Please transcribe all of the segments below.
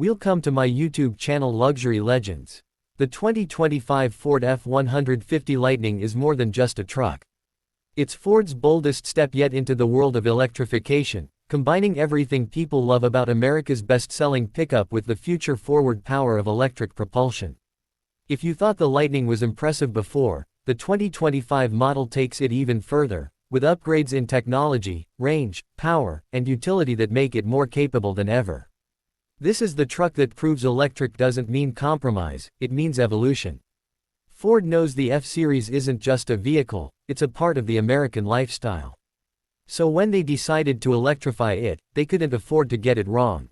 Welcome to my YouTube channel Luxury Legends. The 2025 Ford F-150 Lightning is more than just a truck. It's Ford's boldest step yet into the world of electrification, combining everything people love about America's best-selling pickup with the future-forward power of electric propulsion. If you thought the Lightning was impressive before, the 2025 model takes it even further, with upgrades in technology, range, power, and utility that make it more capable than ever. This is the truck that proves electric doesn't mean compromise, it means evolution. Ford knows the F-Series isn't just a vehicle, it's a part of the American lifestyle. So when they decided to electrify it, they couldn't afford to get it wrong.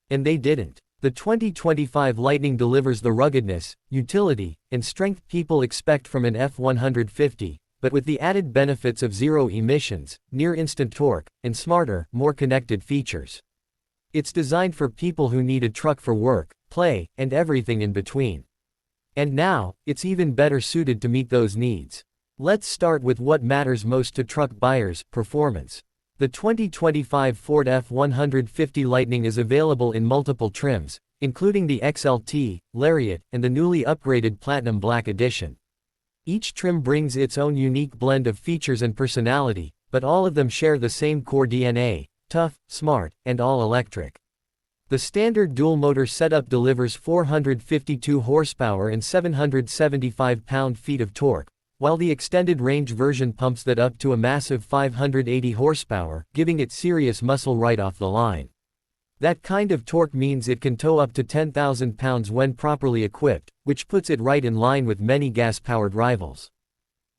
And they didn't. The 2025 Lightning delivers the ruggedness, utility, and strength people expect from an F-150, but with the added benefits of zero emissions, near-instant torque, and smarter, more connected features. It's designed for people who need a truck for work, play, and everything in between. And now, it's even better suited to meet those needs. Let's start with what matters most to truck buyers: performance. The 2025 Ford F-150 Lightning is available in multiple trims, including the XLT, Lariat, and the newly upgraded Platinum Black Edition. Each trim brings its own unique blend of features and personality, but all of them share the same core DNA: tough, smart, and all-electric. The standard dual-motor setup delivers 452 horsepower and 775 pound-feet of torque, while the extended range version pumps that up to a massive 580 horsepower, giving it serious muscle right off the line. That kind of torque means it can tow up to 10,000 pounds when properly equipped, which puts it right in line with many gas-powered rivals.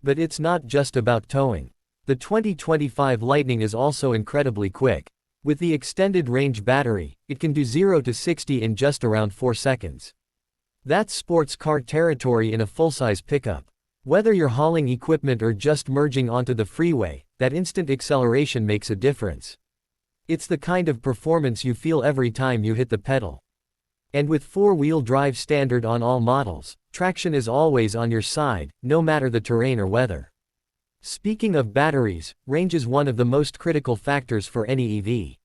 But it's not just about towing. The 2025 Lightning is also incredibly quick. With the extended range battery, it can do 0 to 60 in just around 4 seconds. That's sports car territory in a full-size pickup. Whether you're hauling equipment or just merging onto the freeway, that instant acceleration makes a difference. It's the kind of performance you feel every time you hit the pedal. And with four-wheel drive standard on all models, traction is always on your side, no matter the terrain or weather. Speaking of batteries, range is one of the most critical factors for any EV.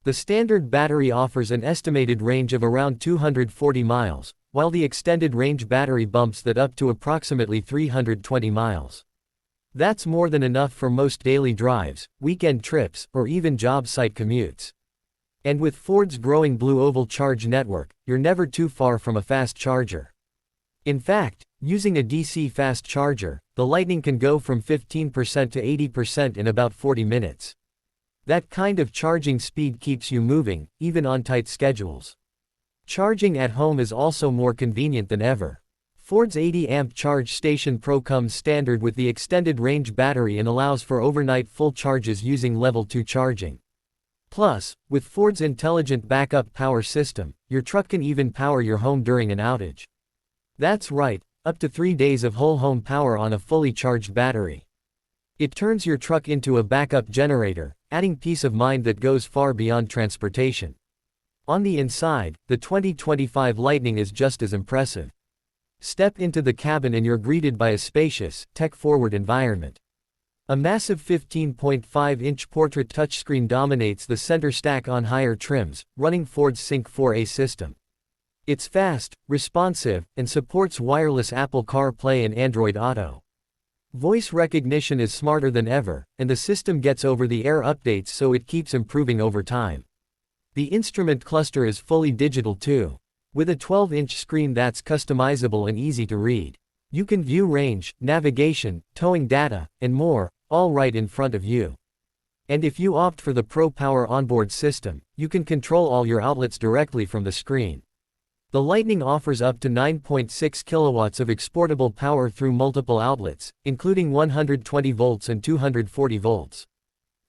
The standard battery offers an estimated range of around 240 miles, while the extended range battery bumps that up to approximately 320 miles. That's more than enough for most daily drives, weekend trips, or even job site commutes. And with Ford's growing Blue Oval Charge network, you're never too far from a fast charger. In fact, using a DC fast charger, the Lightning can go from 15% to 80% in about 40 minutes. That kind of charging speed keeps you moving, even on tight schedules. Charging at home is also more convenient than ever. Ford's 80-amp Charge Station Pro comes standard with the extended range battery and allows for overnight full charges using Level 2 charging. Plus, with Ford's intelligent backup power system, your truck can even power your home during an outage. That's right, up to 3 days of whole home power on a fully charged battery. It turns your truck into a backup generator, adding peace of mind that goes far beyond transportation. On the inside, the 2025 Lightning is just as impressive. Step into the cabin and you're greeted by a spacious, tech-forward environment. A massive 15.5-inch portrait touchscreen dominates the center stack on higher trims, running Ford's Sync 4A system. It's fast, responsive, and supports wireless Apple CarPlay and Android Auto. Voice recognition is smarter than ever, and the system gets over-the-air updates so it keeps improving over time. The instrument cluster is fully digital too, with a 12-inch screen that's customizable and easy to read. You can view range, navigation, towing data, and more, all right in front of you. And if you opt for the Pro Power onboard system, you can control all your outlets directly from the screen. The Lightning offers up to 9.6 kilowatts of exportable power through multiple outlets, including 120 volts and 240 volts.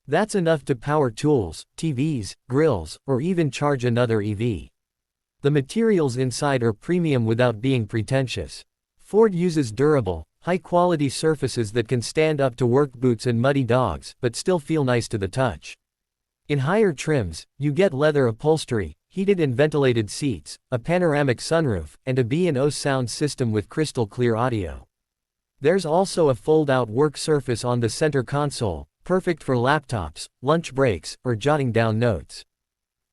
That's enough to power tools, TVs, grills, or even charge another EV. The materials inside are premium without being pretentious. Ford uses durable, high-quality surfaces that can stand up to work boots and muddy dogs, but still feel nice to the touch. In higher trims, you get leather upholstery, heated and ventilated seats, a panoramic sunroof, and a B&O sound system with crystal-clear audio. There's also a fold-out work surface on the center console, perfect for laptops, lunch breaks, or jotting down notes.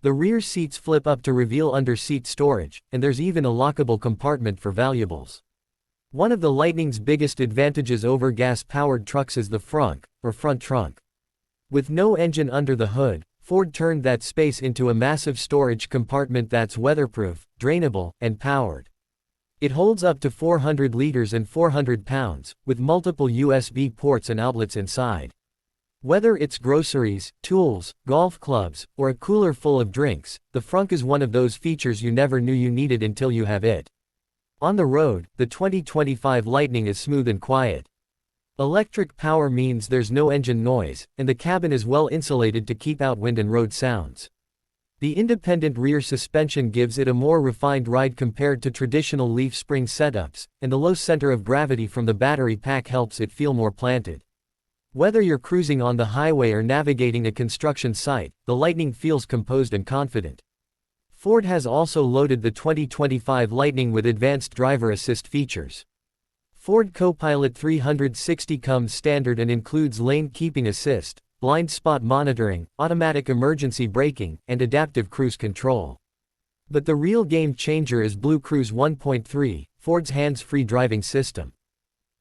The rear seats flip up to reveal under-seat storage, and there's even a lockable compartment for valuables. One of the Lightning's biggest advantages over gas-powered trucks is the frunk, or front trunk. With no engine under the hood, Ford turned that space into a massive storage compartment that's weatherproof, drainable, and powered. It holds up to 400 liters and 400 pounds, with multiple USB ports and outlets inside. Whether it's groceries, tools, golf clubs, or a cooler full of drinks, the frunk is one of those features you never knew you needed until you have it. On the road, the 2025 Lightning is smooth and quiet. Electric power means there's no engine noise, and the cabin is well insulated to keep out wind and road sounds. The independent rear suspension gives it a more refined ride compared to traditional leaf spring setups, and the low center of gravity from the battery pack helps it feel more planted. Whether you're cruising on the highway or navigating a construction site, the Lightning feels composed and confident. Ford has also loaded the 2025 Lightning with advanced driver assist features. Ford Copilot 360 comes standard and includes lane keeping assist, blind spot monitoring, automatic emergency braking, and adaptive cruise control. But the real game changer is Blue Cruise 1.3, Ford's hands-free driving system.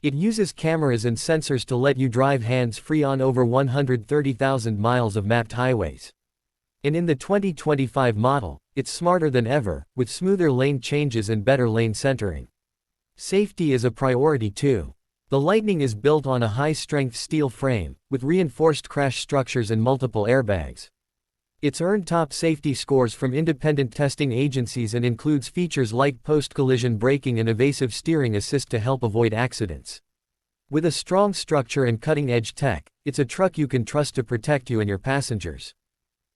It uses cameras and sensors to let you drive hands-free on over 130,000 miles of mapped highways. And in the 2025 model, it's smarter than ever, with smoother lane changes and better lane centering. Safety is a priority too. The Lightning is built on a high-strength steel frame, with reinforced crash structures and multiple airbags. It's earned top safety scores from independent testing agencies and includes features like post-collision braking and evasive steering assist to help avoid accidents. With a strong structure and cutting-edge tech, it's a truck you can trust to protect you and your passengers.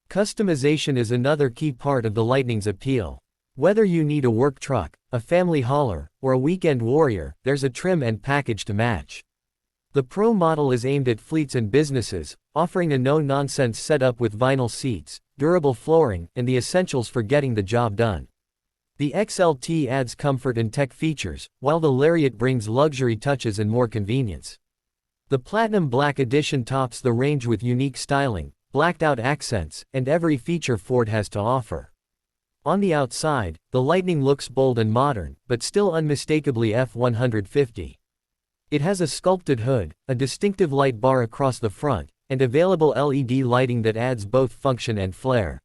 Customization is another key part of the Lightning's appeal. Whether you need a work truck, a family hauler, or a weekend warrior, there's a trim and package to match. The Pro model is aimed at fleets and businesses, offering a no-nonsense setup with vinyl seats, durable flooring, and the essentials for getting the job done. The XLT adds comfort and tech features, while the Lariat brings luxury touches and more convenience. The Platinum Black Edition tops the range with unique styling, blacked-out accents, and every feature Ford has to offer. On the outside, the Lightning looks bold and modern, but still unmistakably F-150. It has a sculpted hood, a distinctive light bar across the front, and available LED lighting that adds both function and flair.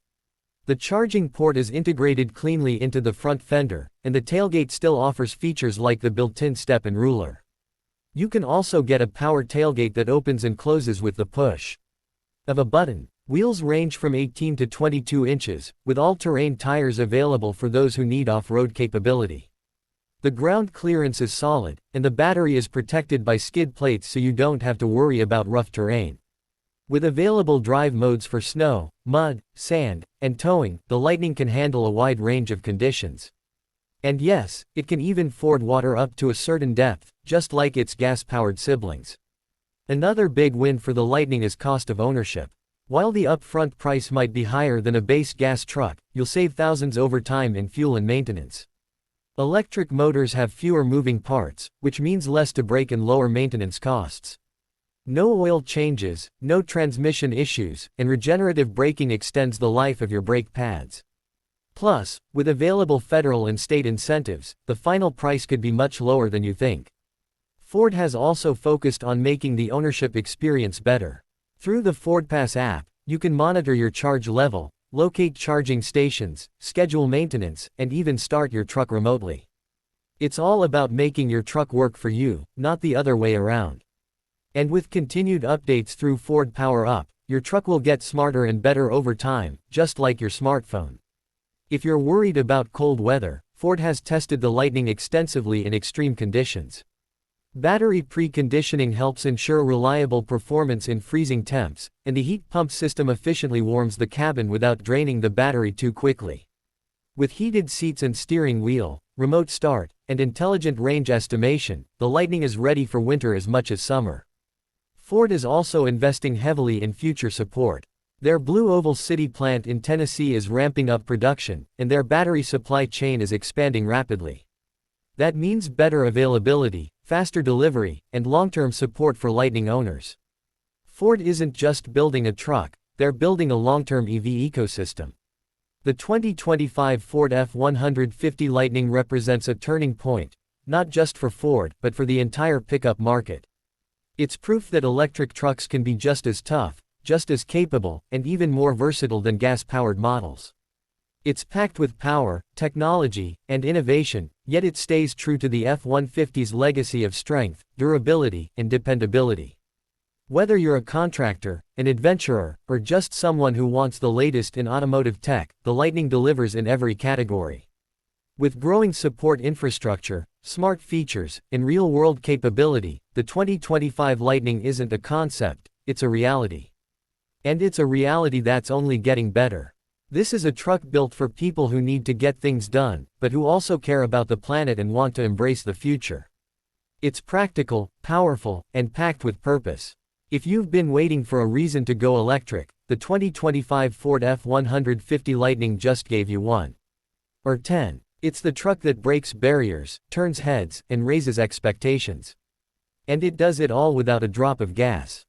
The charging port is integrated cleanly into the front fender, and the tailgate still offers features like the built-in step and ruler. You can also get a power tailgate that opens and closes with the push of a button. Wheels range from 18 to 22 inches, with all-terrain tires available for those who need off-road capability. The ground clearance is solid, and the battery is protected by skid plates so you don't have to worry about rough terrain. With available drive modes for snow, mud, sand, and towing, the Lightning can handle a wide range of conditions. And yes, it can even ford water up to a certain depth, just like its gas-powered siblings. Another big win for the Lightning is cost of ownership. While the upfront price might be higher than a base gas truck, you'll save thousands over time in fuel and maintenance. Electric motors have fewer moving parts, which means less to break and lower maintenance costs. No oil changes, no transmission issues, and regenerative braking extends the life of your brake pads. Plus, with available federal and state incentives, the final price could be much lower than you think. Ford has also focused on making the ownership experience better. Through the FordPass app, you can monitor your charge level, locate charging stations, schedule maintenance, and even start your truck remotely. It's all about making your truck work for you, not the other way around. And with continued updates through Ford Power Up, your truck will get smarter and better over time, just like your smartphone. If you're worried about cold weather, Ford has tested the Lightning extensively in extreme conditions. Battery preconditioning helps ensure reliable performance in freezing temps, and the heat pump system efficiently warms the cabin without draining the battery too quickly. With heated seats and steering wheel, remote start, and intelligent range estimation, the Lightning is ready for winter as much as summer. Ford is also investing heavily in future support. Their Blue Oval City plant in Tennessee is ramping up production, and their battery supply chain is expanding rapidly. That means better availability, faster delivery, and long-term support for Lightning owners. Ford isn't just building a truck, they're building a long-term EV ecosystem. The 2025 Ford F-150 Lightning represents a turning point, not just for Ford, but for the entire pickup market. It's proof that electric trucks can be just as tough, just as capable, and even more versatile than gas-powered models. It's packed with power, technology, and innovation, yet it stays true to the F-150's legacy of strength, durability, and dependability. Whether you're a contractor, an adventurer, or just someone who wants the latest in automotive tech, the Lightning delivers in every category. With growing support infrastructure, smart features, and real-world capability, the 2025 Lightning isn't a concept, it's a reality. And it's a reality that's only getting better. This is a truck built for people who need to get things done, but who also care about the planet and want to embrace the future. It's practical, powerful, and packed with purpose. If you've been waiting for a reason to go electric, the 2025 Ford F-150 Lightning just gave you one. Or 10. It's the truck that breaks barriers, turns heads, and raises expectations. And it does it all without a drop of gas.